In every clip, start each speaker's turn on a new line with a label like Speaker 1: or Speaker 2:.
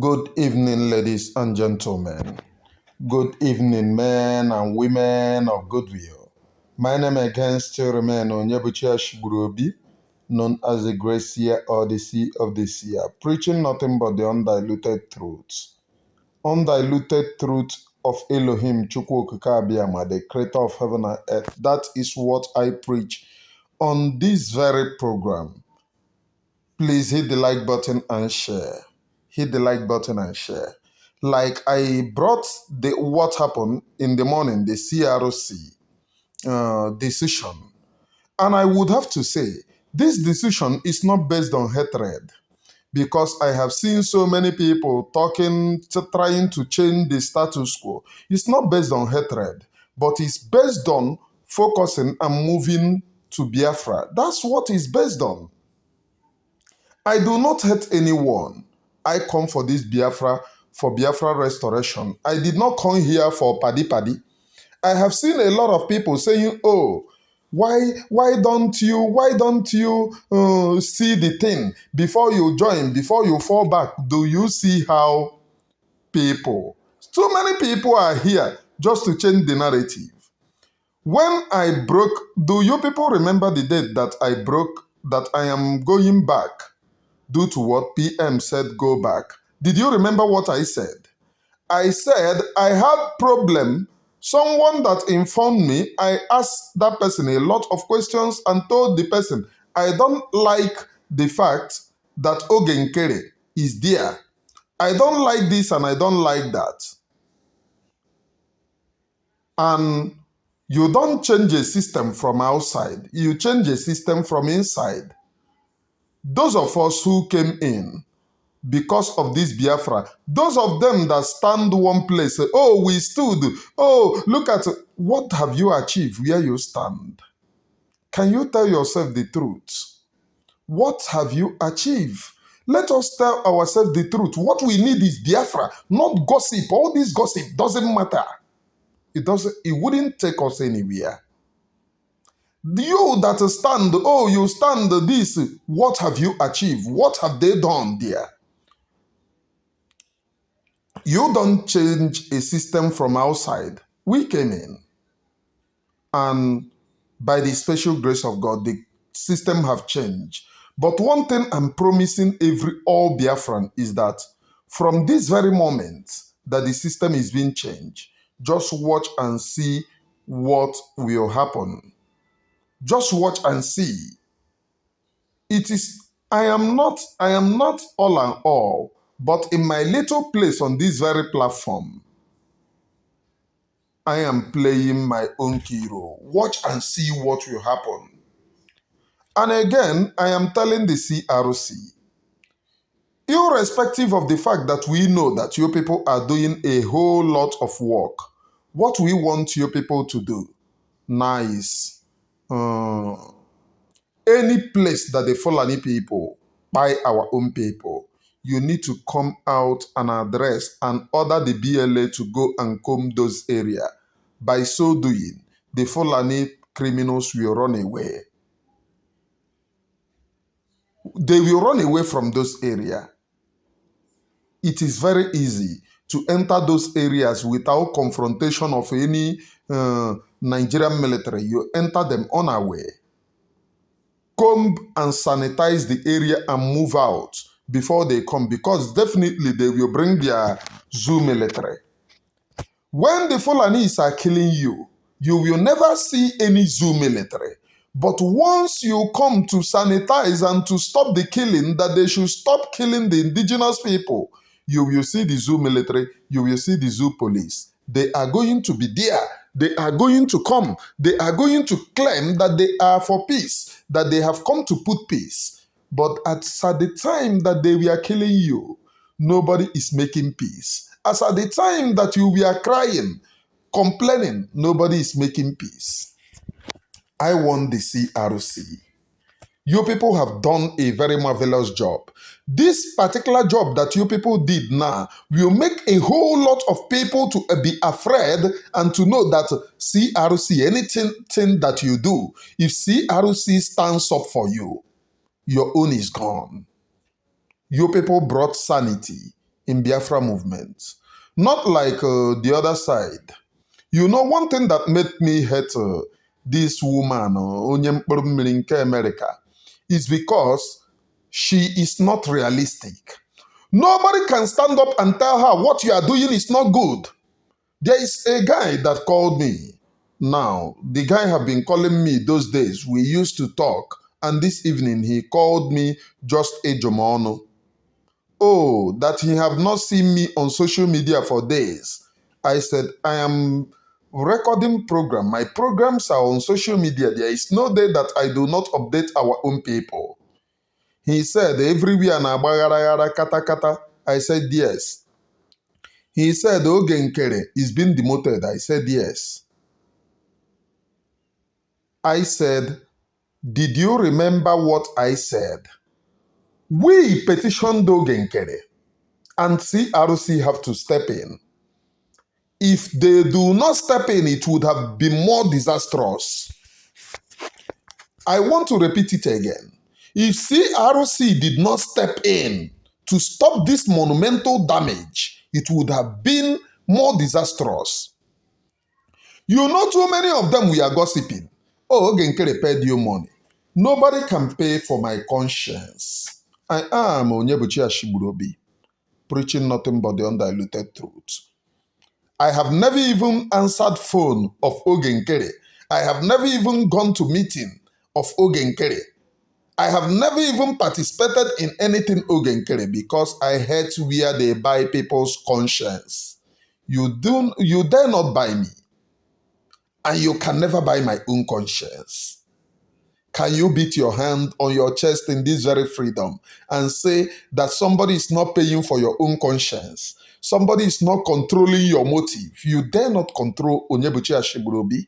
Speaker 1: Good evening, ladies and gentlemen. Good evening, men and women of goodwill. My name again still remains Onyebuchi Ashigburuobi, known as the Great Seer or the Sea of the Seer, preaching nothing but the undiluted truth. Undiluted truth of Elohim Chukwu Okike Abiyama, the creator of heaven and earth. That is what I preach on this very program. Please hit the like button and share. Hit the like button and share. Like I brought what happened in the morning, the CRC decision. And I would have to say, this decision is not based on hatred because I have seen so many people trying to change the status quo. It's not based on hatred, but it's based on focusing and moving to Biafra. That's what it's based on. I do not hate anyone. I come for this Biafra, for Biafra restoration. I did not come here for paddy. I have seen a lot of people saying, oh, why don't you see the thing before you join, before you fall back? Do you see how so many people are here just to change the narrative? When I broke, do you people remember the date that I broke, that I am going back? Due to what PM said go back. Did you remember what I said? I said I had problem. Someone that informed me, I asked that person a lot of questions and told the person, I don't like the fact that Oge Nkere is there. I don't like this and I don't like that. And you don't change a system from outside. You change a system from inside. Those of us who came in because of this Biafra, those of them that stand one place, say, oh, we stood, oh, look at, what have you achieved where you stand? Can you tell yourself the truth? What have you achieved? Let us tell ourselves the truth. What we need is Biafra, not gossip. All this gossip doesn't matter. It wouldn't take us anywhere. You that stand, oh, you stand this, what have you achieved? What have they done there? You don't change a system from outside. We came in. And by the special grace of God, the system have changed. But one thing I'm promising all Biafran is that from this very moment that the system is being changed, just watch and see what will happen. Just watch and see. I am not all and all, but in my little place on this very platform, I am playing my own key role. Watch and see what will happen. And again, I am telling the CRC, irrespective of the fact that we know that you people are doing a whole lot of work, what we want you people to do now is any place that the Fulani people buy our own people, you need to come out and address and order the BLA to go and comb those areas. By so doing, the Fulani criminals will run away. They will run away from those areas. It is very easy to enter those areas without confrontation of any Nigerian military. You enter them on our way. Comb and sanitize the area and move out before they come, because definitely they will bring their zoo military. When the Fulanis are killing you, you will never see any zoo military. But once you come to sanitize and to stop the killing, that they should stop killing the indigenous people, you will see the zoo military, you will see the zoo police. They are going to be there. They are going to come. They are going to claim that they are for peace, that they have come to put peace. But at the time that they were killing you, nobody is making peace. As at the time that you were crying, complaining, nobody is making peace. I want the CRC. You people have done a very marvelous job. This particular job that you people did now will make a whole lot of people to be afraid and to know that CRC, anything that you do, if CRC stands up for you, your own is gone. You people brought sanity in Biafra movement. Not like the other side. You know, one thing that made me hate this woman, onye mkpụrụ mmiri nke America, is because she is not realistic. Nobody can stand up and tell her what you are doing is not good. There is a guy that called me. Now, the guy have been calling me those days. We used to talk. And this evening, he called me just Ejomono. Oh, that he have not seen me on social media for days. I said, I am recording program. My programs are on social media. There is no day that I do not update our own people. He said, everywhere na bagara kata kata. I said, yes. He said, Oge Nkere is being demoted. I said, yes. I said, did you remember what I said? We petitioned Oge Nkere and CRC have to step in. If they do not step in, it would have been more disastrous. I want to repeat it again. If CRC did not step in to stop this monumental damage, it would have been more disastrous. You know, too many of them we are gossiping. Oh, Oge Nkere paid you money. Nobody can pay for my conscience. I am Onyebuchi Ashigburobi, preaching nothing but the undiluted truth. I have never even answered phone of Oge Nkere. I have never even gone to meeting of Oge Nkere. I have never even participated in anything Oge Nkere because I hate where they buy people's conscience. You dare not buy me. And you can never buy my own conscience. Can you beat your hand on your chest in this very freedom and say that somebody is not paying for your own conscience? Somebody is not controlling your motive. You dare not control Onyebuchi Ashigburobi.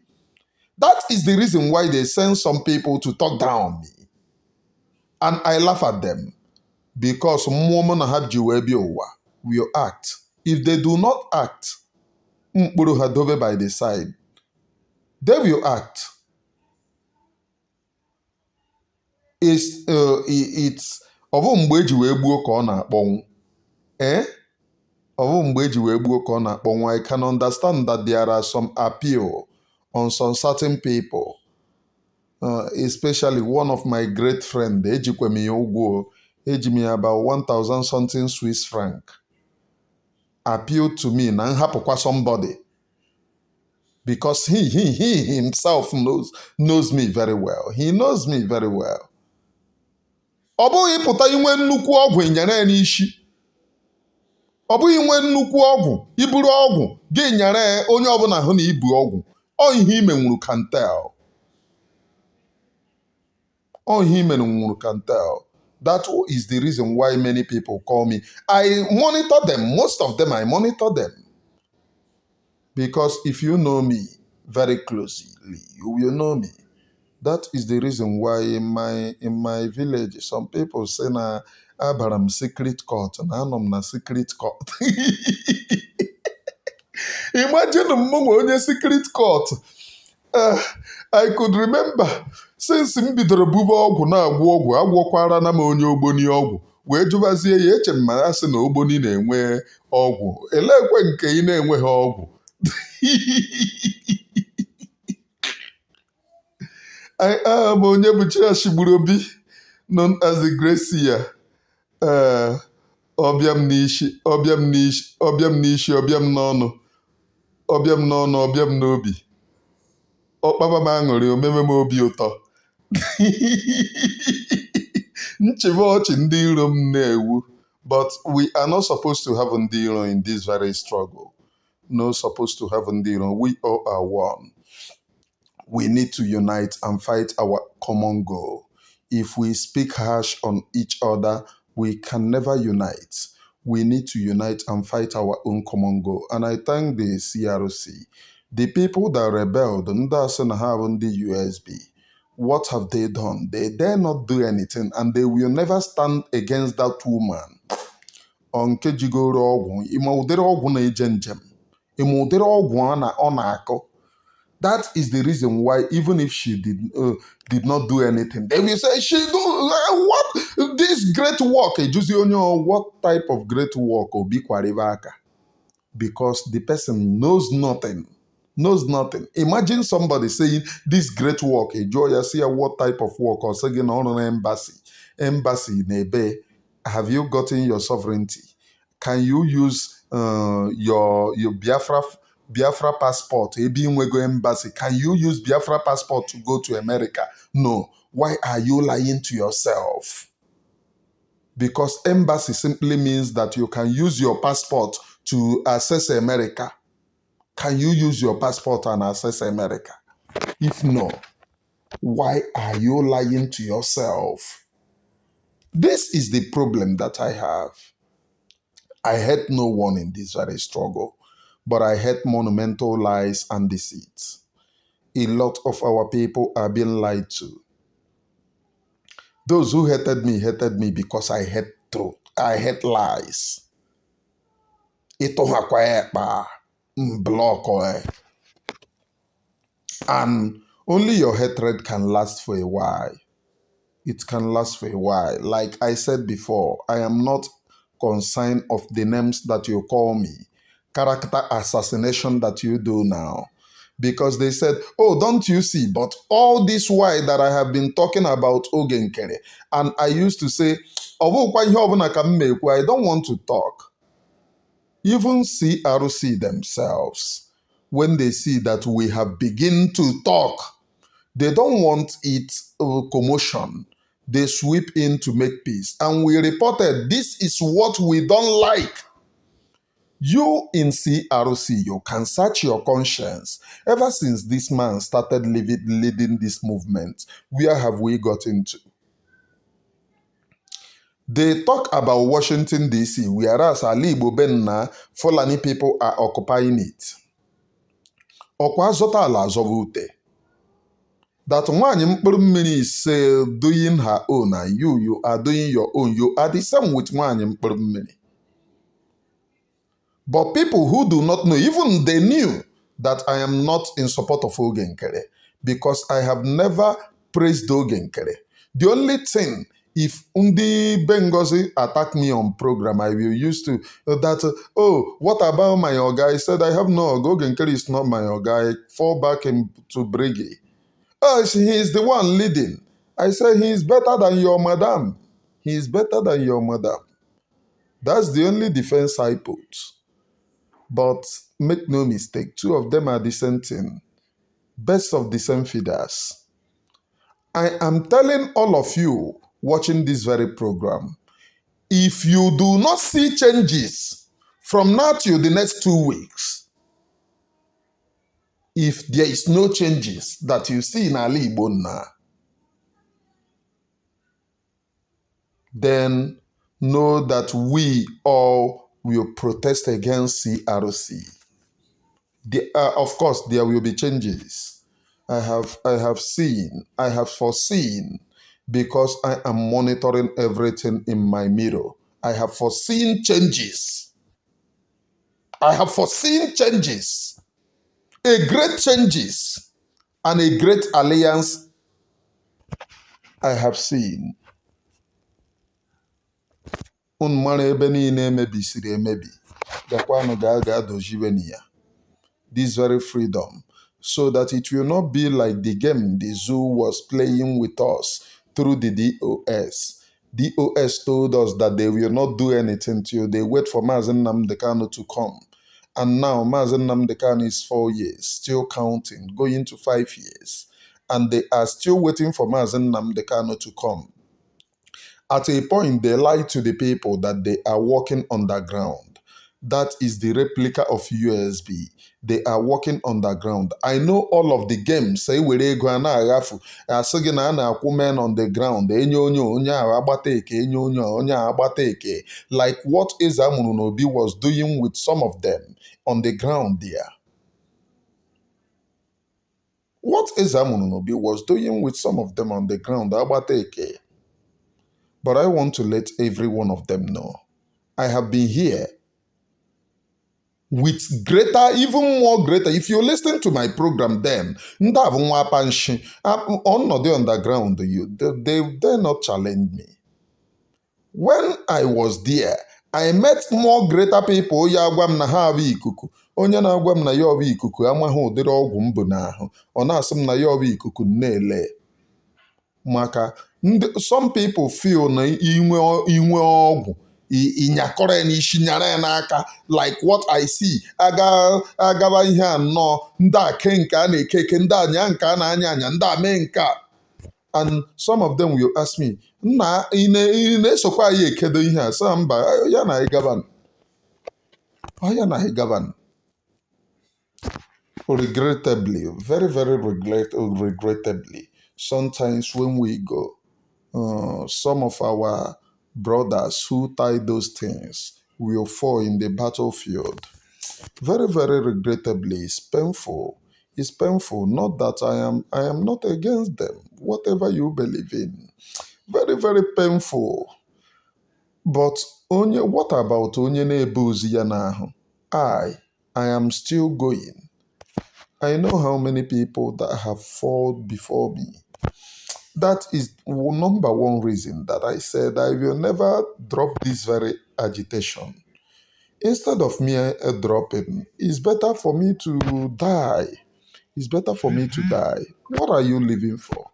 Speaker 1: That is the reason why they send some people to talk down on me. And I laugh at them because will act. If they do not act, by the side, they will act. It's ọbụ mgbe eji wee gbuo ka ọ na-akpọnwụ. Ọbụ mgbe eji wee gbuo ka ọ na-akpọnwụ. I can understand that there are some appeal on some certain people. Especially one of my great friends, ejikwe m ya ụgwọ, eji m ya about 1,000 something Swiss franc. Appeal to me na nhapụkwa somebody. Because he himself knows me very well. He knows me very well. Ọ bụghị ịpụta inwe nnukwu ọgwụ ịnyere n'isi. Ọ bụghị inwe nnukwu ọgwụ, iburu ọgwụ, gị nyere onye ọbụla hụ na ibu ọgwụ. Ọ ihe imenwuru can tell. Ọ ihe imenwuru can tell. That is the reason why many people call me. I monitor them. Most of them, I monitor them. Because if you know me very closely, you will know me. That is the reason why in my village, some people say na Abraham secret court and I'm na secret court. Imagine onye secret court. I could remember since m bidoro buve ọgwụ na-agwọ ọgwụ agwọkwara na m onye ogboni ọgwụ wee jụbazie ya eche m ya sị na ogboni na-enwe ọgwụ elekwe nke ị na-enweghị ọgwụ. I am Onyebuchi Ashigburobi, known as the Gracia. Obiam nishi, obiam nishi, obiam nishi, obiam nono, obiam nono, obiam nobi. Okpapa mangori, omeme mobi ụtọ. Nchebe ọchị ndị iro m na-ewu. But we are not supposed to have ndị iro in this very struggle. Not supposed to have ndị iro. We all are one. We need to unite and fight our common goal. If we speak harsh on each other, we can never unite. We need to unite and fight our own common goal. And I thank the CRC. The people that rebelled, the USB, what have they done? They dare not do anything and they will never stand against that woman. Onkejigoro ọgwụ, ima udere ọgwụ na-eje njem, ima udere ọgwụ ọ na-akọ. That is the reason why, even if she did not do anything, they will say, she do what? This great work. What type of great work? Obi Kwarivaka? Because the person knows nothing. Knows nothing. Imagine somebody saying this great work, a joy, see what type of work, or saying on an embassy. Embassy, nebe, have you gotten your sovereignty? Can you use your Biafra passport? Ebi Nwego embassy. Can you use Biafra passport to go to America? No. Why are you lying to yourself? Because embassy simply means that you can use your passport to access America. Can you use your passport and access America? If no, why are you lying to yourself? This is the problem that I have. I hate no one in this very struggle, but I hate monumental lies and deceits. A lot of our people are being lied to. Those who hated me because I hate truth. I hate lies. Ito hakwa ekpa, block or and only your hatred can last for a while. It can last for a while. Like I said before, I am not concerned of the names that you call me, character assassination that you do now. Because they said, oh, don't you see? But all this while that I have been talking about Oge Nkere, and I used to say, I don't want to talk. Even CRC themselves, when they see that we have begun to talk, they don't want it commotion. They sweep in to make peace. And we reported, this is what we don't like. You in CRC, you can search your conscience. Ever since this man started leading this movement, where have we got into? They talk about Washington, D.C., whereas Ali Benna, Fulani people are occupying it. Okwa zota ala zovute. That one mkpụrụ mmiri is doing her own and you are doing your own. You are the same with one mkpụrụ mmiri. But people who do not know, even they knew that I am not in support of Oge Nkere because I have never praised Oge Nkere. The only thing, if Undi Bengozi attack me on program, I will use to oh, what about my Oga? I said, I have no Oga. Oge Nkere is not my Oga. I fall back into Briggy. Oh, he is the one leading. I say he is better than your madam. He is better than your madam. That's the only defense I put. But make no mistake, two of them are the same thing. Best of the same feeders. I am telling all of you watching this very program, if you do not see changes from now till the next 2 weeks, if there is no changes that you see in Ali Ibonna, then know that we all will protest against CRC. Of course, there will be changes. I have foreseen, because I am monitoring everything in my mirror. I have foreseen changes. I have foreseen changes. A great changes and a great alliance I have seen. Unmara ebe niile emebisiri emebi. Gakwanụ ga doziwe ya. This very freedom, so that it will not be like the game the zoo was playing with us through the DOS. DOS told us that they will not do anything till they wait for Mazi Nnamdi Kanu to come. And now Mazi Nnamdi Kanu is 4 years, still counting, going to 5 years. And they are still waiting for Mazi Nnamdi Kanu to come. At a point, they lied to the people that they are walking underground. That is the replica of USB. They are walking underground. I know all of the games. Say were ego ana agafu. Asigi na ana akwụ men on the ground. Enyo onye a agbata eke. Enyo onye a agbata eke. Like what Ezamunu Nobi was doing with some of them on the ground there. What Ezamunu Nobi was doing with some of them on the ground. Agbata eke. But I want to let every one of them know. I have been here with greater, even more greater. If you listen to my program then, ndị a bụ nwa apanshi, ọnọdụ underground, they not challenge me. When I was there, I met more greater people. Onye agwa m na ha abụ ikuku. Onye na-agwa m na ya ọbụ ikuku amaghị ụdịrị ọgwụ m bụ n'ahụ. Ọ na-asị m na ya ọbụ ikuku na-ele. Maka some people feel na inwe ọgwụ ịnyakọrọ ya n'isi nyara ya n'aka, like what I see. Agaba ihe anọ, ndị a ke nke a na-eke eke, ndị anya nke a na-anya anya, ndị a mee nke a. And some of them will ask me, nna ị na-esokwa anyị ekedo ihe a? Sa mba, ya na ịgaban. Ya na ịgaban. Regrettably, very, very regrettably, sometimes when we go, some of our brothers who tie those things will fall in the battlefield. Very, very regrettably, it's painful. It's painful. Not that I am not against them. Whatever you believe in. Very, very painful. But what about onye na-ebu ozi ya n'ahụ? I am still going. I know how many people that have fallen before me. That is number one reason that I said I will never drop this very agitation. Instead of me dropping, it's better for me to die. It's better for me to die. What are you living for?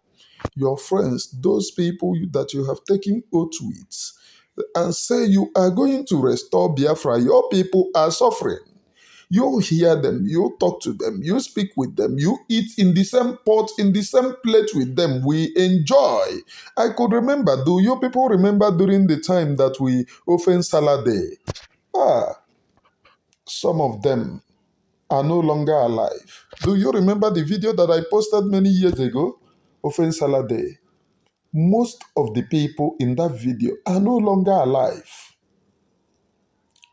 Speaker 1: Your friends, those people that you have taken oath with, and say you are going to restore Biafra, your people are suffering. You hear them, you talk to them, you speak with them, you eat in the same pot, in the same plate with them. We enjoy. I could remember, do you people remember during the time that we open Salah Day? Some of them are no longer alive. Do you remember the video that I posted many years ago? Open Salah Day. Most of the people in that video are no longer alive.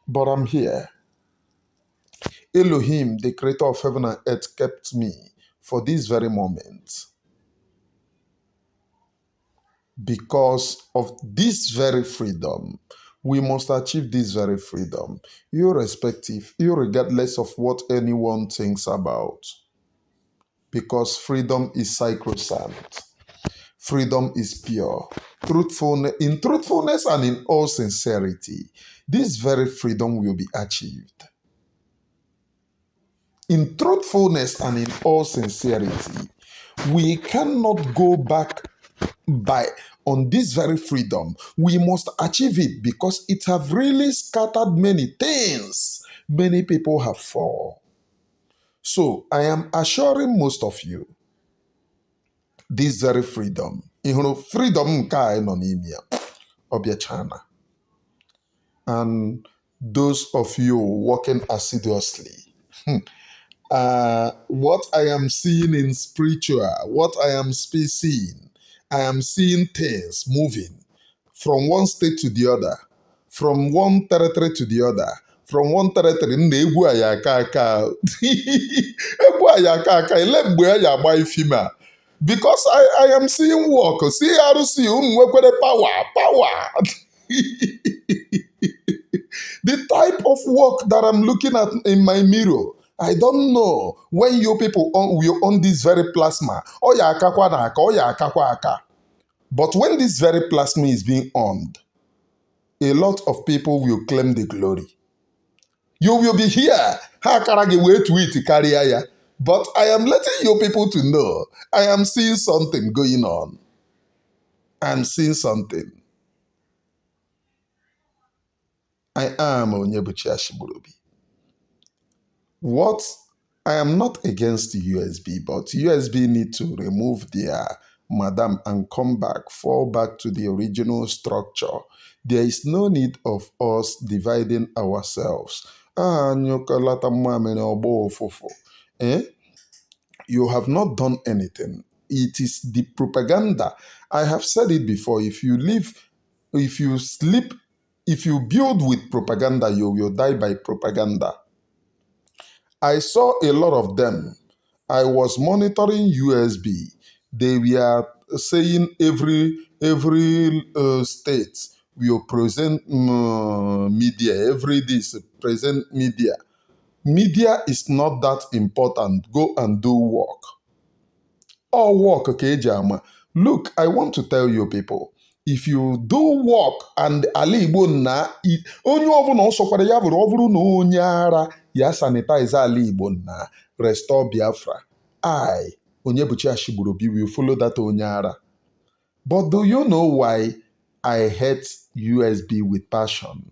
Speaker 1: But I'm here. Elohim, the creator of heaven and earth, kept me for this very moment. Because of this very freedom, we must achieve this very freedom, regardless of what anyone thinks about. Because freedom is sacrosanct. Freedom is pure. In truthfulness and in all sincerity, this very freedom will be achieved. In truthfulness and in all sincerity, we cannot go back on this very freedom. We must achieve it because it have really scattered many things. Many people have fallen. So I am assuring most of you, this very freedom. Freedom nke a nọ n'ime ya, Obiachana. And those of you working assiduously, what I am seeing in spiritual, what I am seeing, I am seeing things moving from one state to the other, from one territory to the other, from one territory. Egwu a ya aka aka. Egwu a ya aka aka. Ele mgbe a ya agba ifima. Because I am seeing work. See RC, nwekwere power. The type of work that I'm looking at in my mirror, I don't know when you people will own this very plasma. Oya akakwa na aka, oya akakwa aka. But when this very plasma is being owned, a lot of people will claim the glory. You will be here. Ha karage wait to it carry ya. But I am letting you people to know I am seeing something going on. I am seeing something. I am Onyebuchi Ashigburubi. What? I am not against the USB, but USB need to remove their madam and come back, fall back to the original structure. There is no need of us dividing ourselves. You have not done anything. It is the propaganda. I have said it before. If you build with propaganda, you will die by propaganda. I saw a lot of them. I was monitoring USB. They were saying every state will present media. Every this present media. Media is not that important. Go and do work. All work ka eji ama. Look, I want to tell you people, if you do work and ala Igbo na onye ọbụla ọsọkwara ya bụrụ ọ bụrụ na onye ara ya sanitize ala Igbo na restore Biafra, I, Onyebuchi Ashigburubi, will follow that onye ara. But do you know why I hate USB with passion?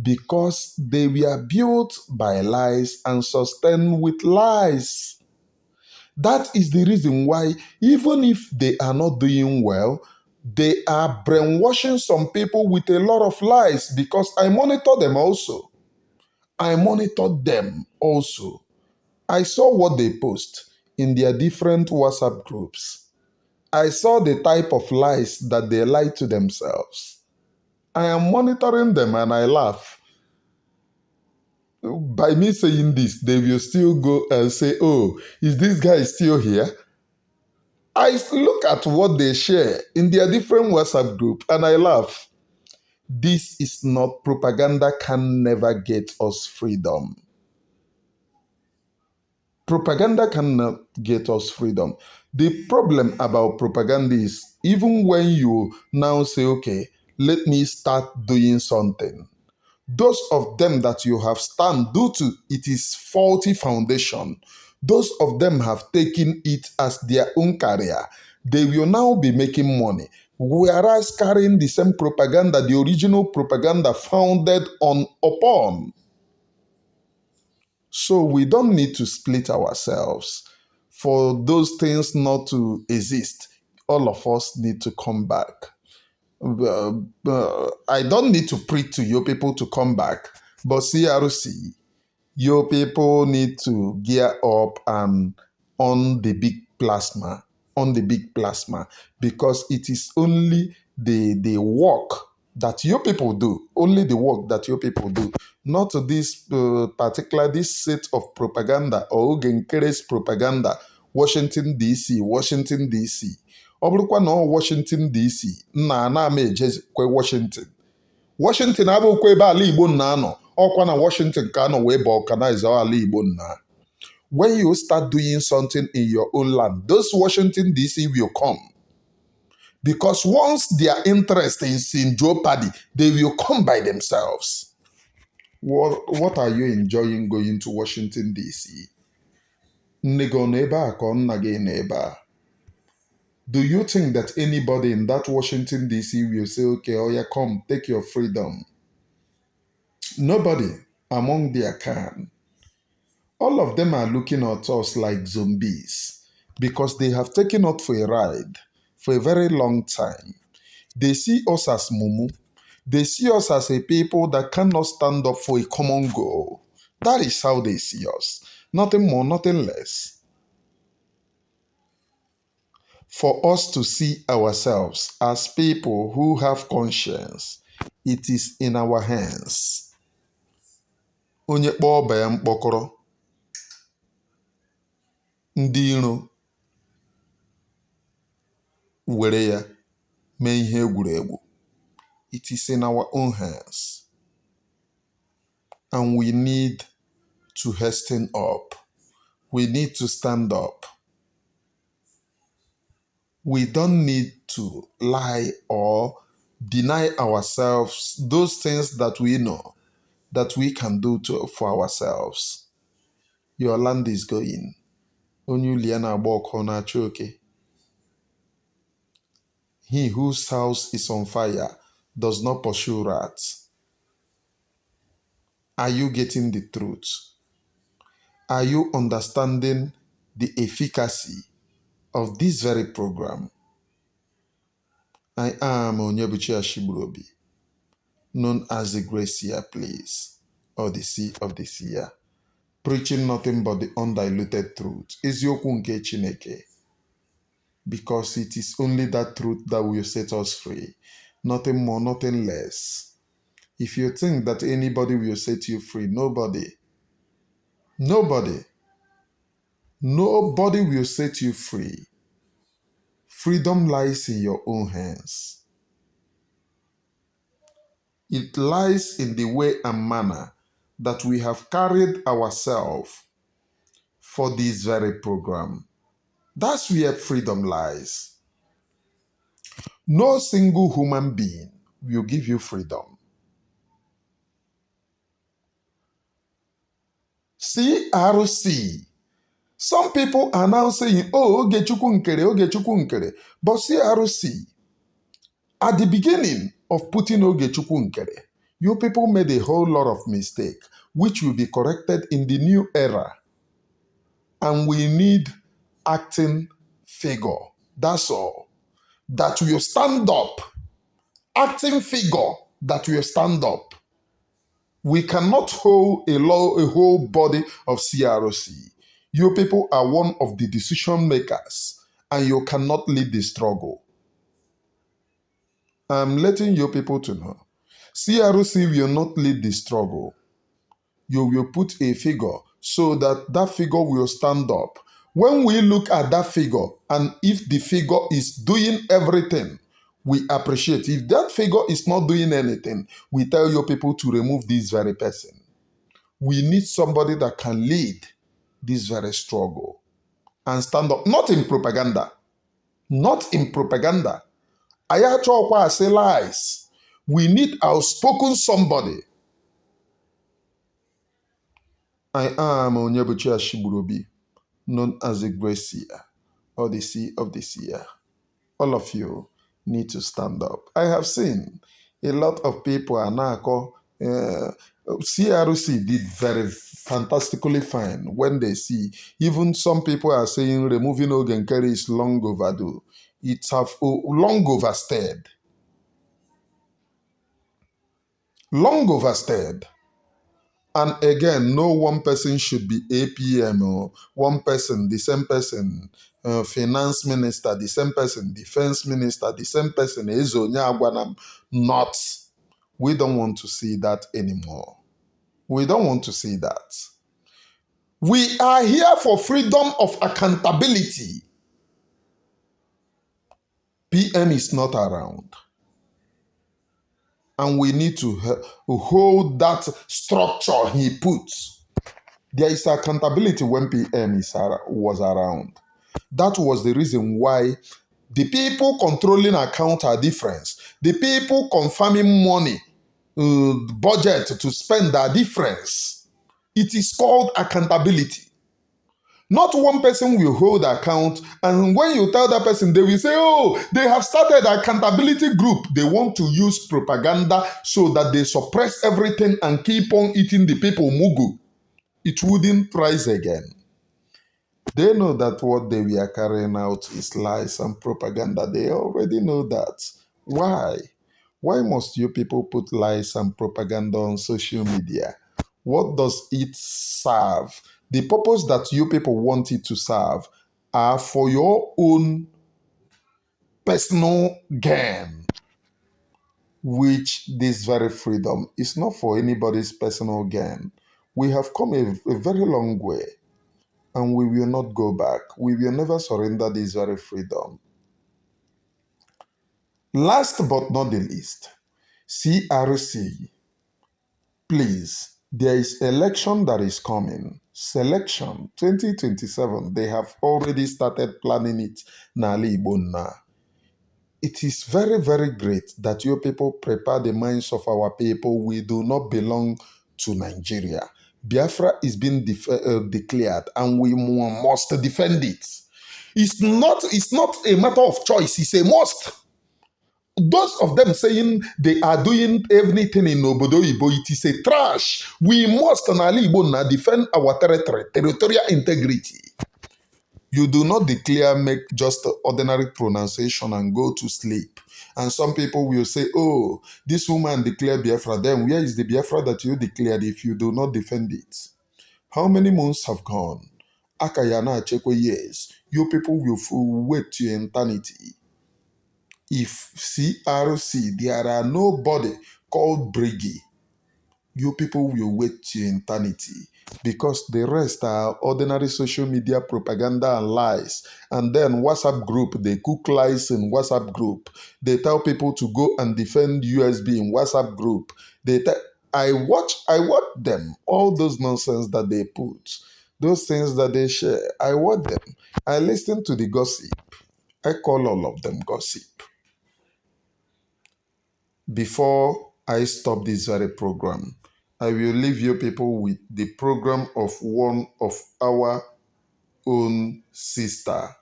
Speaker 1: Because they were built by lies and sustained with lies. That is the reason why, even if they are not doing well, they are brainwashing some people with a lot of lies, because I monitor them also. I monitored them also. I saw what they post in their different WhatsApp groups. I saw the type of lies that they lie to themselves. I am monitoring them and I laugh. By me saying this, they will still go and say, oh, is this guy still here? I look at what they share in their different WhatsApp group and I laugh. This is not propaganda, can never get us freedom. Propaganda cannot get us freedom. The problem about propaganda is, even when you now say, okay, let me start doing something, those of them that you have stand due to it is faulty foundation, those of them have taken it as their own career. They will now be making money, whereas carrying the same propaganda, the original propaganda founded upon. So we don't need to split ourselves for those things not to exist. All of us need to come back. I don't need to preach to you people to come back, but CRC, your people need to gear up and on the big plasma, because it is only the work that your people do, only the work that your people do, not this this set of propaganda or Oge Nkere's propaganda, Washington DC, Washington DC. Ọ bụrụkwa na Washington DC nna ama ejezikwe Washington abụkwa ebe ala Igbo na-anọ, ọkwa na Washington ka anọ wee bụ organize ala Igbo na. When you start doing something in your own land, those Washington DC will come. Because once their interest is in jeopardy, they will come by themselves. What are you enjoying going to Washington DC? Nne gị ọ nọ ebe a ka ọ nna gị nọ ebe a? Do you think that anybody in that Washington DC will say, okay, oh yeah, come, take your freedom? Nobody among their kind. All of them are looking at us like zombies because they have taken us for a ride for a very long time. They see us as mumu. They see us as a people that cannot stand up for a common goal. That is how they see us. Nothing more, nothing less. For us to see ourselves as people who have conscience, it is in our hands. Onye kpọọ baya mkpọkọrọ, ndị iro were ya mee ihe egwuregwu. It is in our own hands. And we need to hasten up. We need to stand up. We don't need to lie or deny ourselves those things that we know that we can do for ourselves. Your land is going. Onye uli ya na-agba ọkụ na-achọ oke. He whose house is on fire does not pursue rats. Are you getting the truth? Are you understanding the efficacy of this very program? I am Onyebuchi Ashigburubi, known as the Great Seer, please, or the Sea of the Seer, preaching nothing but the undiluted truth, eziokwu nke Chineke, because it is only that truth that will set us free, nothing more, nothing less. If you think that anybody will set you free, nobody will set you free. Freedom lies in your own hands. It lies in the way and manner that we have carried ourselves for this very program. That's where freedom lies. No single human being will give you freedom. CRC. Some people are now saying, oh, Oge Nkere. But CRC, at the beginning of putting Oge Nkere, you people made a whole lot of mistake, which will be corrected in the new era. And we need acting figure. That's all. That will stand up. Acting figure that will stand up. We cannot hold a whole body of CRC. You people are one of the decision makers, and you cannot lead the struggle. I'm letting you people to know. CRC will not lead the struggle. You will put a figure so that that figure will stand up. When we look at that figure, and if the figure is doing everything, we appreciate. If that figure is not doing anything, we tell your people to remove this very person. We need somebody that can lead this very struggle and stand up. Not in propaganda. Not in propaganda. Ayachokwa say lies. We need outspoken somebody. I am Onyebuchi Ashigburobi, known as the Great Seer, or the Sea of the Seer. All of you need to stand up. I have seen a lot of people are now called CRC did very fantastically fine when they see. Even some people are saying removing Oge Nkere is long overdue. It's long overstayed. Long overstayed. And again, no one person should be APM or one person, the same person, finance minister, the same person, defense minister, the same person, not. We don't want to see that anymore. We don't want to see that. We are here for freedom of accountability. PM is not around. And we need to hold that structure he puts. There is accountability when PM was around. That was the reason why the people controlling account are different. The people confirming money, budget to spend are different. It is called accountability. Not one person will hold account, and when you tell that person, they will say, oh, they have started accountability group. They want to use propaganda so that they suppress everything and keep on eating the people mugu. It wouldn't rise again. They know that what they were carrying out is lies and propaganda. They already know that. Why? Why must you people put lies and propaganda on social media? What does it serve? The purpose that you people want it to serve are for your own personal gain, which this very freedom is not for anybody's personal gain. We have come a very long way, and we will not go back. We will never surrender this very freedom. Last but not the least, CRC, please, there is election that is coming. Selection 2027. They have already started planning it. Nali Ibonna. It is very, very great that you people prepare the minds of our people. We do not belong to Nigeria. Biafra is being declared, and we must defend it. It's not a matter of choice. It's a must. Those of them saying they are doing everything in Obodo Igbo, it is a trash. We must, Nali Igbo, defend our territorial integrity. You do not declare, make just ordinary pronunciation and go to sleep. And some people will say, oh, this woman declared Biafra. Then where is the Biafra that you declared if you do not defend it? How many months have gone? Akayana Chekwe years. You people will wait to eternity. If CRC, there are nobody called Briggy, you people will wait to eternity, because the rest are ordinary social media propaganda and lies. And then WhatsApp group, they cook lies in WhatsApp group. They tell people to go and defend USB in WhatsApp group. I watch them, all those nonsense that they put, those things that they share. I watch them. I listen to the gossip. I call all of them gossip. Before I stop this very program, I will leave you people with the program of one of our own sister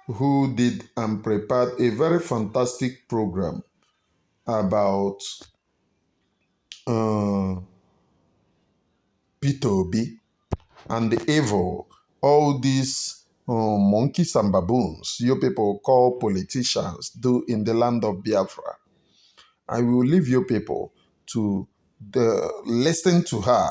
Speaker 1: who did and prepared a very fantastic program about uh, Peter Obi and the evil, all these monkeys and baboons you people call politicians do in the land of Biafra. I will leave you people to listen to her,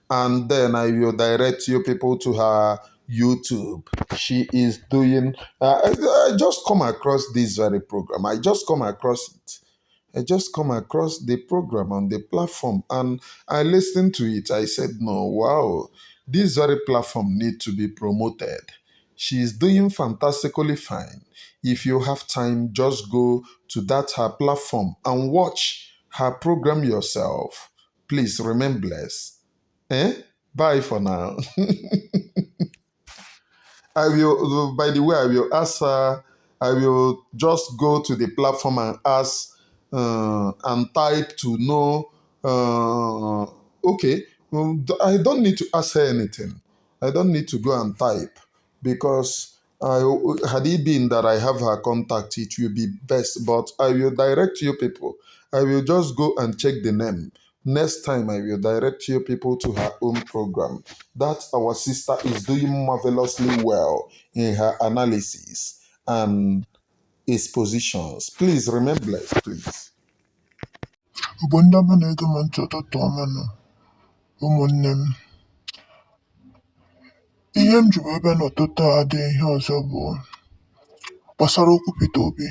Speaker 1: and then I will direct you people to her YouTube. She is doing. I just come across this very program. I just come across it. I just come across the program on the platform and I listened to it. I said, no, wow, this very platform need to be promoted. She is doing fantastically fine. If you have time, just go to that her platform and watch her program yourself. Please remain blessed. Eh? Bye for now. I will, by the way, I will ask her, I will just go to the platform and ask and type to know, okay, I don't need to ask her anything. I don't need to go and type because had it been that I have her contact, it will be best, but I will direct you people. I will just go and check the name. Next time, I will direct you people to her own program. That our sister is doing marvelously well in her analysis and expositions. Please remember, blessed, please.
Speaker 2: Igbo ndị ọma na-ege m ntị ụtụtụ ọma nọ ụmụnne m. Ihe m ji wee bịa n'ụtụtụ a adịghị ihe ọzọ bụ gbasara okwu Peter Obi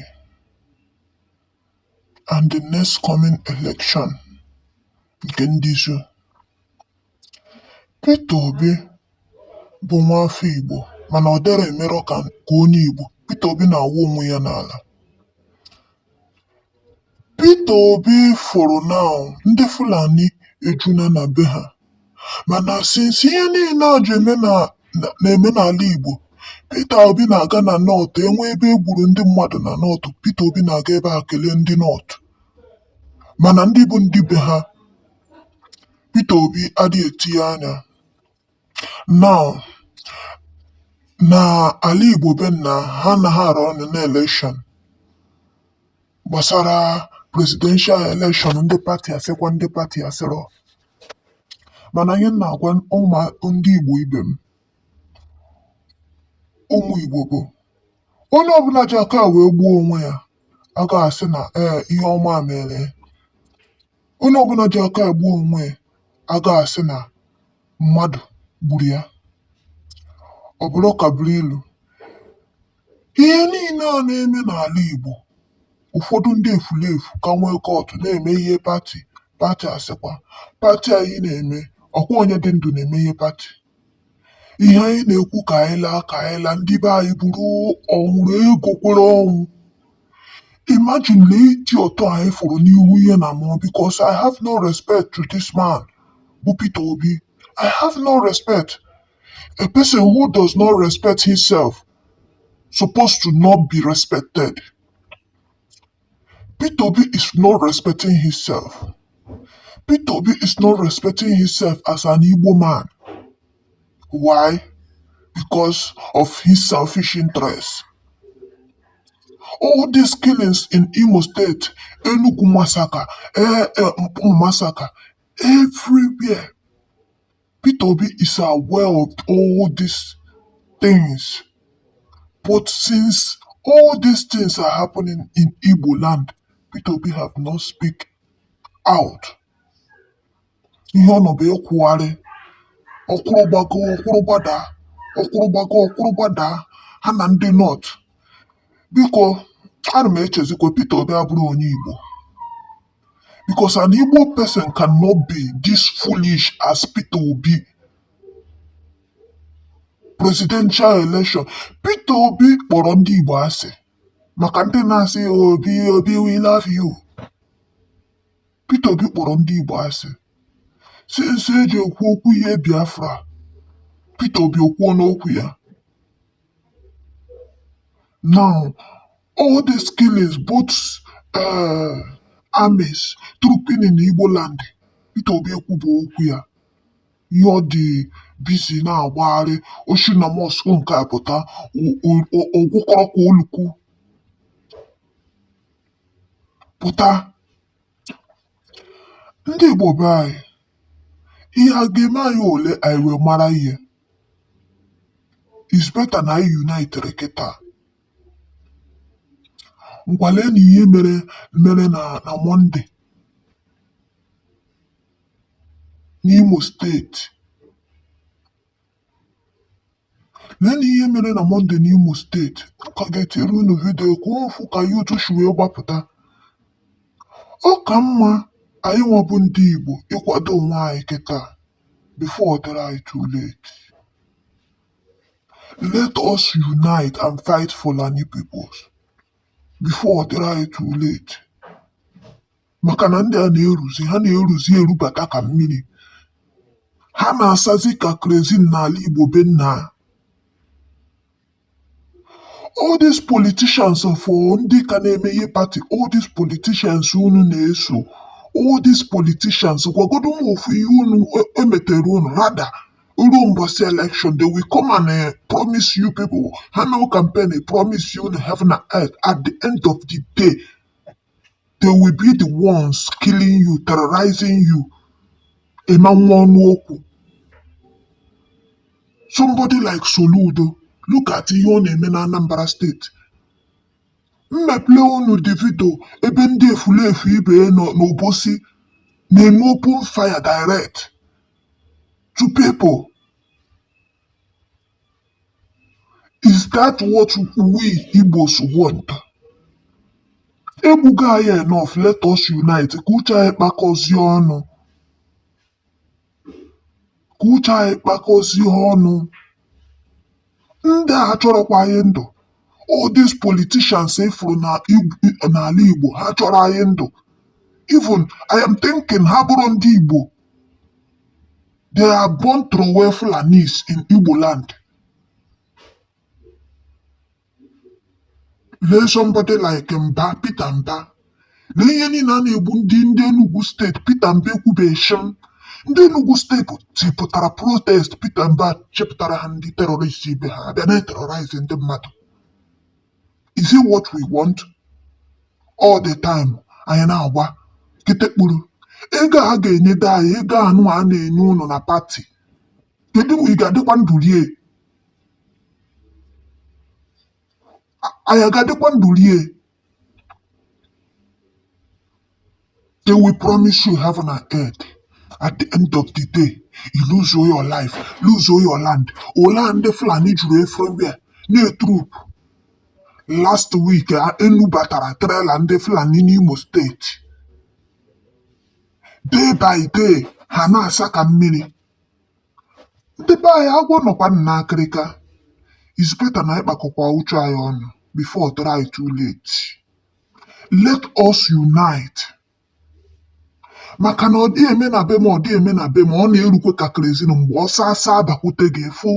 Speaker 2: and the next coming election nke ndị izu. Peter Obi bụ nwa afọ Igbo mana ọ dịrọ emerọ ka onye Igbo. Peter Obi na-awụ onwe ya n'ala. Peter Obi fụrụ now ndị Fulani ejuna na be ha, mana since ihe niile a ji na-eme n'ala Igbo, Peter Obi na-aga na North, enwe ebe e gburu ndị mmadụ na North, Peter Obi na-aga ebe a kelee ndị North, mana ndị bụ ndị be ha Peter Obi adịghị etinye anya. Now na ala Igbo be nna ha anaghị arụ ọnụ na election gbasara presidential election, ndị pati asịkwa ndị pati asịrọ. Mana ihe m na-agwa ndị Igbo ibe m, ụmụ Igbo bụ onye ọbụla ji aka wee gbuo onwe ya agaghị asị na ihe ọma mere. Onye ọbụla ji aka egbuo onwe ya agaghị asị na mmadụ gburu ya. Ọ bụrụ ka buru ilu. Ihe niile a na-eme n'ala Igbo, ụfọdụ ndị efulefu ka nwee kọtụ na-eme ihe pati asịkwa pati anyị na-eme ọkwa onye dị ndụ na-eme ihe pati. Ihe anyị na-ekwu ka anyị laa ndị be anyị bụrụ ọhụrụ ego kwere ọnwụ. Imagine na iti ọtọ anyị fụrụ n'ihu ihe na mụọ, because I have no respect to this man bụ Peter Obi. I have no respect. A person who does not respect himself supposed to not be respected. Peter Obi is not respecting himself. Peter Obi is not respecting himself as an Igbo man. Why? Because of his selfish interests. All these killings in Imo State, Enugu massacre, Mpong massacre, everywhere. Peter Obi is aware of all these things. But since all these things are happening in Igbo land, Peter Obi have not speak out. Ihe ọ nọ bụ ịkwụgharị, ọkwụrụ gbadaa ha na ndị North. Biko, ana m echezikwa Peter Obi abụrụ onye Igbo. Because an Igbo person cannot be this foolish as Peter Obi. Presidential election, Peter Obi kpọrọ ndị Igbo asị maka ndị na-asị Obi we love you. Peter Obi kpọrọ ndị Igbo asị si nso eji ekwu okwu ihe Biafra. Peter Obi okwuo n'okwu ya. Now, all these killings, both armies trooping in Igbo land, Peter Obi ekwubu okwu ya. Ihe ọ dị busy na-agbagharị oshi na mosque nke a pụta ogwụkọrọ ka olukwu pụta. Ndị Igbo be anyị, ihe a ga-eme anyị ole anyị wee mara ihe. It's better na anyị unitere kịta. Ngwalee na ihe mere na Mọnde n'Imo steeti. Lee na ihe mere na Mọnde n'Imo steeti. Ka ga-etere unu vidio ka ụfụ ka yutu si wee gbapụta. Ọ ka mma anyị nwabụ ndị Igbo ịkwado onwe anyị kịta before ọ dịrị anyị too late. Let us unite and fight for Fulani peoples before ọ dịrị anyị too late. Maka na ndị a na-eruzi erubata ka mmiri. Ha na-asazi ka kerozin n'ala Igbo be nna. All these politicians for ndị ka na-eme ihe pati, all these politicians unu na-eso, all these politicians gwagodo m ofu ihe unu emetere unu rada ruo mbọsị election, they will come and promise you people, ha mee campaign, promise you heaven and earth. At the end of the day, they will be the ones killing you, terrorizing you. Ịma nwa ọnụ okwu. Somebody like Soludo, look at ihe ọ na-eme na Anambra steeti. Mmeple unu Davido ebe ndị efulefu ibe n'Obosi na-eme open fire direct to people. Is that what we Igbos want? Egbugo anyị enough, let us unite. Ka uche anyị kpakọzie ọnụ. Ka uche anyị kpakọzie ọnụ. Ndị a chọrọkwa anyị ndụ. All these politicians ifuru n'ala Igbo, ha chọrọ anyị ndụ. Even I am thinking ha bụrụ ndị Igbo, they are born through Fulanis in Igbo land. Lee somebody like Peter Mba. Lee ihe niile a na-egbu ndị Enugu steeti, Peter Mba ekwubeghị. Ndị Enugu steeti pụtara protest, Peter Mba chepụtara ha ndị terrorist ibe ha bịa na-terrorize ndị mmadụ. Is it what we want? All the time anyị na-agba kịtịkpuru ego a ga-enyede anyị, ego anụ a na-enye ụnụ na pati. Kedu ị ga-adịkwa ndụ rie? Anyị ga-adịkwa ndụ rie? They will promise you heaven and earth. At the end of the day, you lose all your life, lose all your land. Ola ndị Fulani juru everywhere na-etroop. Last week, Enu batara trailer ndị Fulani n'Imo steeti. Day by day, ha na-asa ka mmiri. Ndị be anyị agwọ nọkwa n'akịrịka. It's better na ịkpakọkwa uche anyị ọnụ before it try too late. Let us unite. Maka na ọ dị eme na be ma ọ na-erukwe ka kerozin mgbe ọsọ asa abakwute ga-efu.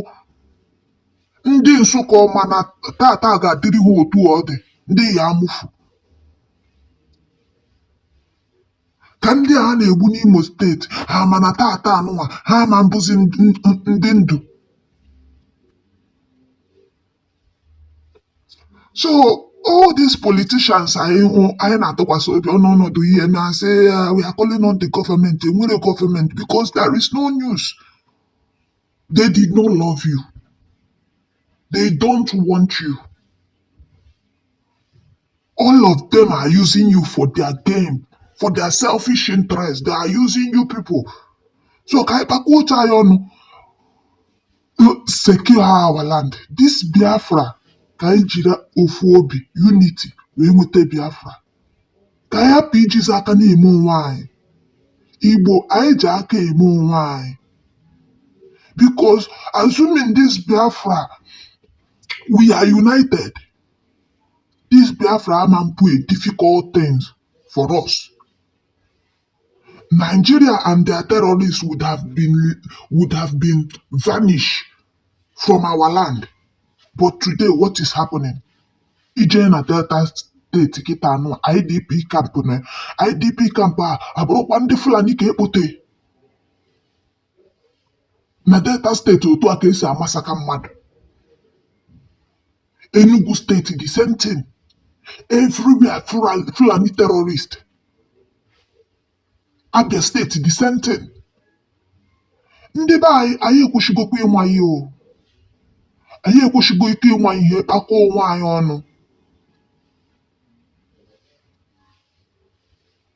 Speaker 2: Ndị Nsụka ọma na tata ga-adịrị ha otu ọ dị, ndị ya amụfu. Ka ndị a na-egbu n'Imo steeti, ha ma na tata anụnwa ha ma mbụzi ndị ndụ. So all these politicians anyị na-atụkwasị obi ọnọdụ ihe na say we are calling on the government. Enwere government because there is no news. They did not love you. They don't want you. All of them are using you for their game, for their selfish interest. They are using you people. So ka anyị kpakọọ uche anyị ọnụ, secure our land. This Biafra, ka anyị jiri ofu obi, unity, wee nweta Biafra. Ka anyị hapụ ijizi aka na-eme onwe anyị. Igbo, anyị ji aka eme onwe anyị. Because assuming this Biafra, we are united, this Biafra amampu a difficult things for us. Nigeria and their terrorists would have been vanished from our land. But today, what is happening? Ije na Delta steeti kịta anụ IDP camp a abụrụkwa ndị Fulani ka ekpote na Delta steeti. Otu a ka esi amasaka mmadụ. Enugu steeti the same thing. Everywhere Fulani terrorist. Abia steeti the same thing. Ndị be anyị ekwesịgokwa ịnwa ihe o. Anyị ekwesịgo ike ịnwa ihe kpakọ onwe anyị ọnụ.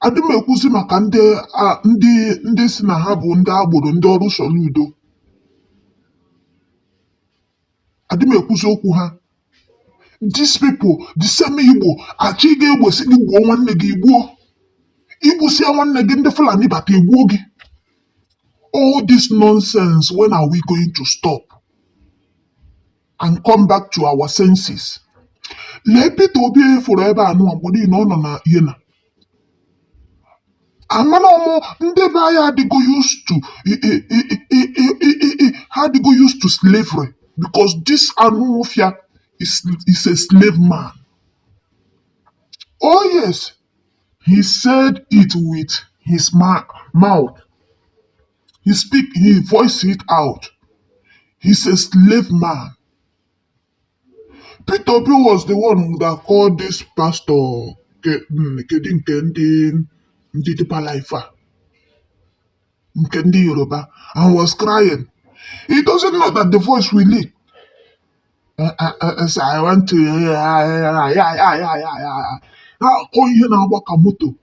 Speaker 2: Adị m ekwuzi maka ndị si na ha bụ ndị agboro, ndị ọrụ Soludo. Adị m ekwuzi okwu ha. These people, the same Igbo, achọ ị ga-egbo si gị gbuo nwanne gị igbuo. Igbusia nwanne gị ndị Fulani bata egbuo gị. All this nonsense, when are we going to stop and come back to our senses? Lee Peter Obi fụrụ ebe a nụọ mgbe niile ọ nọ na ihe na amana ọmụ ndị be anyị adịgo used to slavery because this Anufia is a slave man. Oh yes, he said it with his mouth. He voiced it out. He's a slave man. Peter Obi was the one that called this pastor kedu nke ndị Deeper Life a, nke ndị Yoruba, and was crying. He doesn't know that the voice will leak. I want to na-akọ ihe na-agba ka moto.